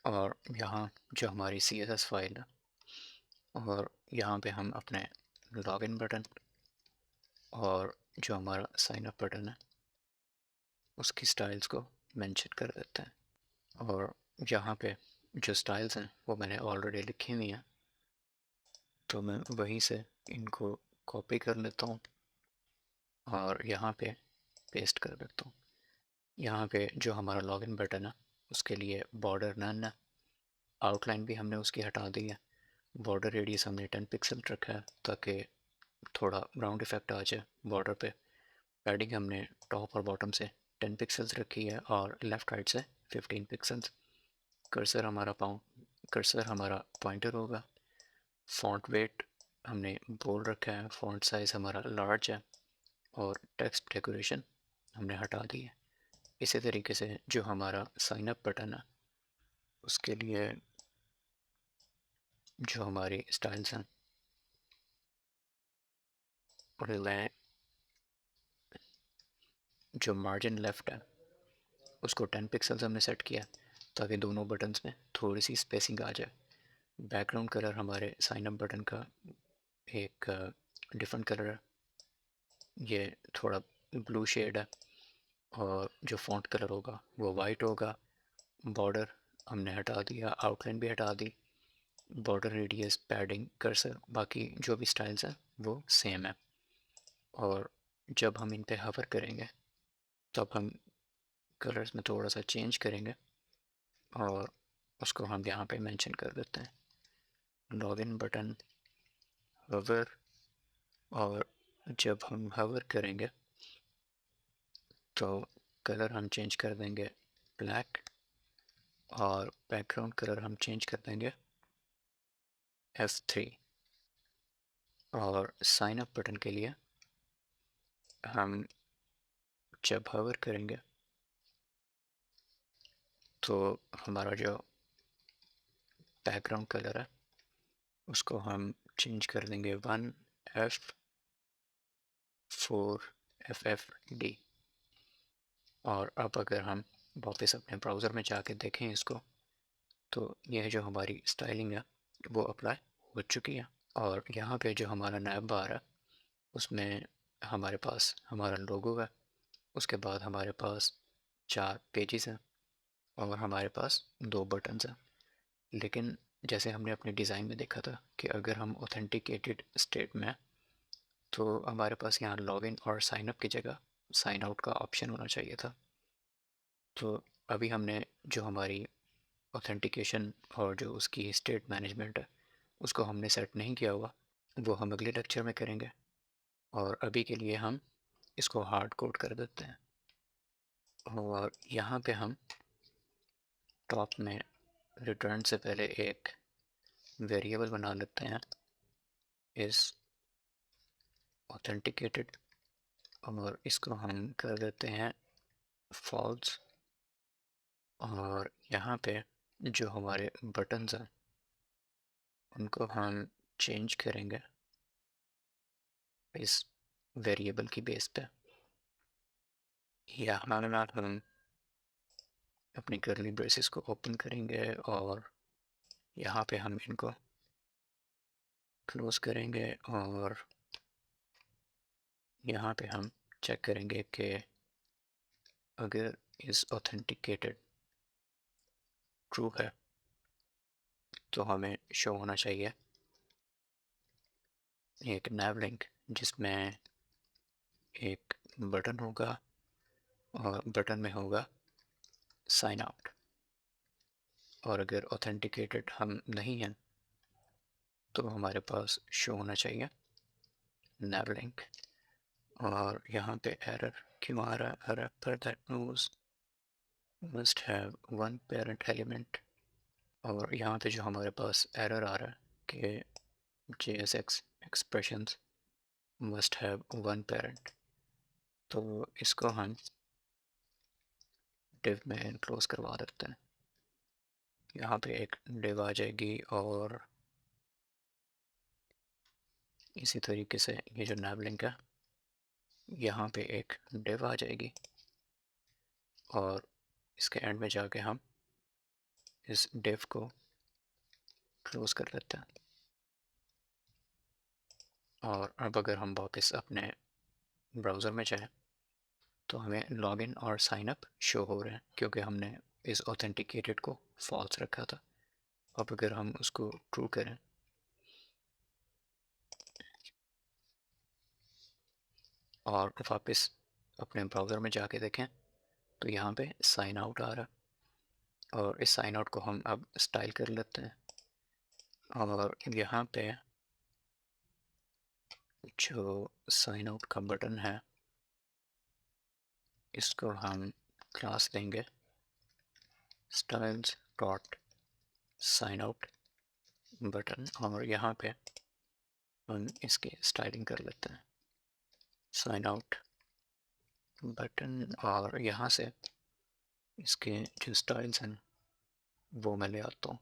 और यहाँ जो हमारी CSS फाइल है, और यहाँ पे हम अपने लॉगिन बटन और जो हमारा साइन अप बटन है उसकी स्टाइल्स को मेंशन कर देते हैं। और यहाँ पे जो स्टाइल्स हैं वो मैंने ऑलरेडी लिखी हुई हैं, तो मैं वहीं से इनको कॉपी कर लेता हूँ और यहाँ पे पेस्ट कर देता हूँ। यहाँ पे जो हमारा लॉगिन बटन है उसके लिए बॉर्डर नन है, आउटलाइन भी हमने उसकी हटा दी है, बॉर्डर रेडियस हमने 10 पिक्सल रखा है ताकि थोड़ा राउंड इफेक्ट आ जाए बॉर्डर पे। पैडिंग हमने टॉप और बॉटम से 10 पिक्सल्स रखी है और लेफ़्ट राइट से 15 पिक्सल्स। कर्सर हमारा पॉइंटर होगा। फ़ॉन्ट वेट हमने बोल्ड रखा है, फ़ॉन्ट साइज़ हमारा लार्ज है और टेक्स्ट डेकोरेशन हमने हटा दी है। इसी तरीके से जो हमारा साइन अप बटन है उसके लिए जो हमारी स्टाइल्स हैं मैं जो मार्जिन लेफ़्ट है उसको 10 पिक्सल्स हमने सेट किया ताकि दोनों बटन्स में थोड़ी सी स्पेसिंग आ जाए। बैकग्राउंड कलर हमारे साइन अप बटन का एक डिफरेंट कलर है, ये थोड़ा ब्लू शेड है। और जो फ़ॉन्ट कलर होगा वो वाइट होगा। बॉर्डर हमने हटा दिया, आउटलाइन भी हटा दी, बॉर्डर रेडियस, पैडिंग, कर्सर, बाकी जो भी स्टाइल्स हैं वो सेम है। और जब हम इन पे हवर करेंगे तब हम कलर्स में थोड़ा सा चेंज करेंगे और उसको हम यहाँ पे मेंशन कर देते हैं। लॉगिन बटन हवर, और जब हम हवर करेंगे तो कलर हम चेंज कर देंगे ब्लैक, और बैकग्राउंड कलर हम चेंज कर देंगे F3। और साइन अप बटन के लिए हम जब हवर करेंगे तो हमारा जो बैकग्राउंड कलर है उसको हम चेंज कर देंगे 1F4FFD। और अब अगर हम वापस अपने ब्राउज़र में जाके देखें इसको, तो यह जो हमारी स्टाइलिंग है वो अप्लाई हो चुकी है। और यहाँ पे जो हमारा नैब बार है उसमें हमारे पास हमारा लोगो है, उसके बाद हमारे पास 4 पेजेस हैं और हमारे पास 2 बटन्स हैं। लेकिन जैसे हमने अपने डिज़ाइन में देखा था कि अगर हम ऑथेंटिकेटेड स्टेट में, तो हमारे पास यहाँ लॉगिन और साइन अप की जगह साइन आउट का ऑप्शन होना चाहिए था। तो अभी हमने जो हमारी ऑथेंटिकेशन और जो उसकी स्टेट मैनेजमेंट है उसको हमने सेट नहीं किया हुआ, वो हम अगले लेक्चर में करेंगे। और अभी के लिए हम इसको हार्ड कोड कर देते हैं। और यहाँ पे हम टॉप में रिटर्न से पहले एक वेरिएबल बना लेते हैं इस ऑथेंटिकेटेड, और इसको हम कर देते हैं फॉल्स। और यहाँ पे जो हमारे बटन्स हैं उनको हम चेंज करेंगे इस वेरिएबल की बेस पे। या हमारे बाद हम अपनी कर्ली ब्रेसेस को ओपन करेंगे और यहाँ पे हम इनको क्लोज करेंगे और यहाँ पे हम चेक करेंगे कि अगर इस ऑथेंटिकेटेड ट्रू है तो हमें शो होना चाहिए एक नैवलिंक जिसमें एक बटन होगा और बटन में होगा साइन आउट। और अगर ऑथेंटिकेटेड हम नहीं हैं तो हमारे पास शो होना चाहिए नैवलिंक। और यहाँ पे एरर क्यों आ रहा है? एरर पर that moves must have one parent element। और यहाँ पे जो हमारे पास एरर आ रहा है कि JSX expressions must have one parent, तो इसको हम div में enclose करवा देते हैं। यहाँ पे एक div आ जाएगी और इसी तरीके से ये जो navlink है यहाँ पे एक div आ जाएगी और इसके एंड में जाके हम इस div को क्लोज कर लेते हैं। और अब अगर हम वापस अपने ब्राउज़र में जाएं तो हमें लॉगिन और साइन अप शो हो रहे हैं क्योंकि हमने इस ऑथेंटिकेटेड को फॉल्स रखा था। अब अगर हम उसको ट्रू करें और वापस अपने ब्राउज़र में जाके देखें तो यहाँ पे साइन आउट आ रहा है और इस साइन आउट को हम अब स्टाइल कर लेते हैं। और यहाँ पे जो साइन आउट का बटन है इसको हम क्लास देंगे styles dot sign out button और यहाँ पे हम इसकी स्टाइलिंग कर लेते हैं साइन आउट बटन और यहाँ से इसके जो स्टाइल्स हैं वो मैं ले आता हूँ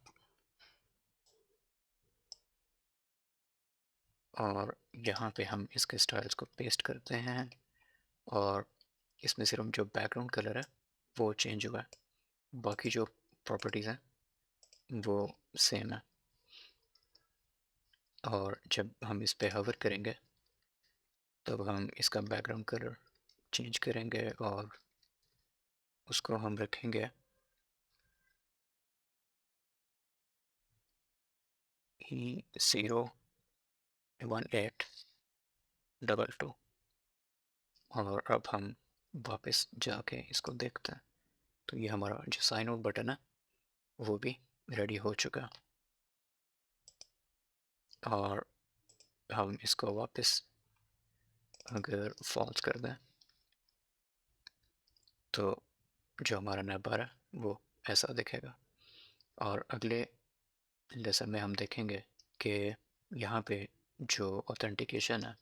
और यहाँ पे हम इसके स्टाइल्स को पेस्ट करते हैं और इसमें सिर्फ जो बैकग्राउंड कलर है वो चेंज हुआ है, बाकी जो प्रॉपर्टीज़ हैं वो सेम है। और जब हम इस पे हवर करेंगे तब हम इसका बैकग्राउंड कलर चेंज करेंगे और उसको हम रखेंगे E01822 और अब हम वापस जाके इसको देखते हैं तो ये हमारा जो साइन आउट बटन है वो भी रेडी हो चुका है। और हम इसको वापस अगर फॉल्स कर दें तो जो हमारा नैब बार है वो ऐसा दिखेगा। और अगले लेसन में हम देखेंगे कि यहाँ पे जो ऑथेंटिकेशन है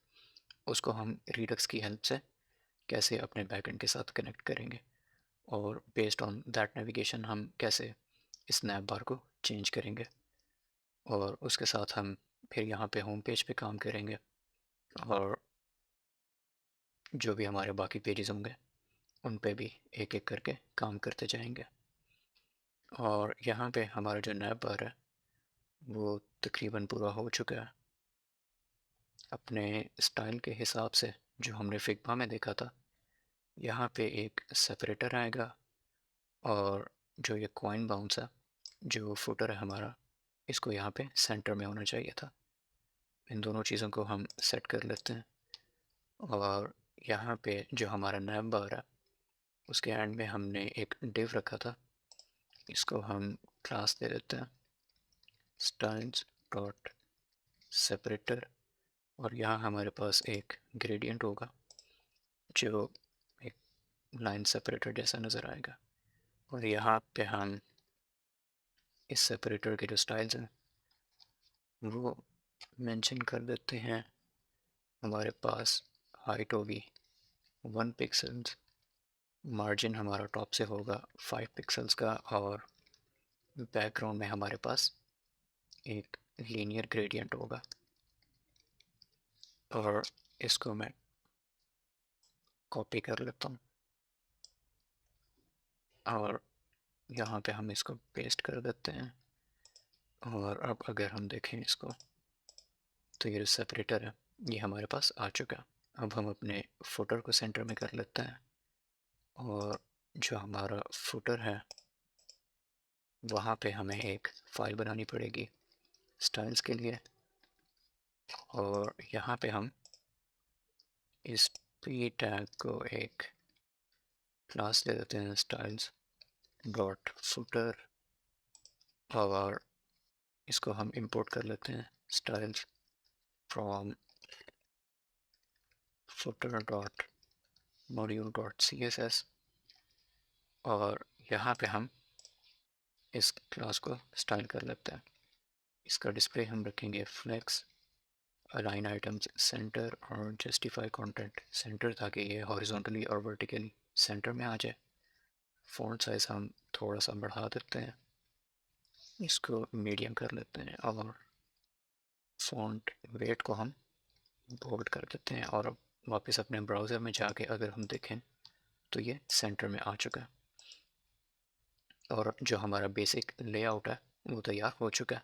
उसको हम रिडक्स की हेल्प से कैसे अपने बैकएंड के साथ कनेक्ट करेंगे और बेस्ड ऑन दैट नेविगेशन हम कैसे इस नैब बार को चेंज करेंगे। और उसके साथ हम फिर यहाँ पे होम पेज पे काम करेंगे और जो भी हमारे बाकी पेजेस होंगे उन पे भी एक एक करके काम करते जाएंगे। और यहाँ पे हमारा जो नैब बार है वो तकरीबन पूरा हो चुका है। अपने स्टाइल के हिसाब से जो हमने फिग्मा में देखा था यहाँ पे एक सेपरेटर आएगा और जो ये कॉइन बाउंस है जो फुटर है हमारा इसको यहाँ पे सेंटर में होना चाहिए था। इन दोनों चीज़ों को हम सेट कर लेते हैं और यहाँ पे जो हमारा नैब बार है उसके एंड में हमने एक डिव रखा था, इसको हम क्लास दे देते हैं स्टाइल्स डॉट सेपरेटर और यहाँ हमारे पास एक ग्रेडियंट होगा जो एक लाइन सेपरेटर जैसा नज़र आएगा। और यहाँ पे हम इस सेपरेटर के जो स्टाइल्स हैं वो मेंशन कर देते हैं। हमारे पास हाइट होगी 1 पिक्सल्स, मार्जिन हमारा टॉप से होगा 5 पिक्सल्स का और बैकग्राउंड में हमारे पास एक लीनियर ग्रेडियंट होगा। और इसको मैं कॉपी कर लेता हूँ और यहाँ पे हम इसको पेस्ट कर देते हैं। और अब अगर हम देखें इसको तो ये जो सेपरेटर है ये हमारे पास आ चुका है। अब हम अपने फुटर को सेंटर में कर लेते हैं और जो हमारा फुटर है वहाँ पे हमें एक फ़ाइल बनानी पड़ेगी स्टाइल्स के लिए और यहाँ पे हम इस पी टैग को एक क्लास दे देते हैं स्टाइल्स डॉट फुटर और इसको हम इंपोर्ट कर लेते हैं styles from footer dot module dot C S S और यहाँ पे हम इस क्लास को स्टाइल कर लेते हैं। इसका डिस्प्ले हम रखेंगे फ्लेक्स अलाइन आइटम्स सेंटर और जस्टिफाई कंटेंट सेंटर ताकि ये हॉरिजॉन्टली और वर्टिकली सेंटर में आ जाए। फ़ॉन्ट साइज़ हम थोड़ा सा बढ़ा देते हैं, इसको मीडियम कर लेते हैं और फ़ॉन्ट वेट को हम बोल्ड कर देते हैं। और अब वापस अपने ब्राउज़र में जाके अगर हम देखें तो ये सेंटर में आ चुका है। और जो हमारा बेसिक लेआउट है वो तैयार हो चुका है।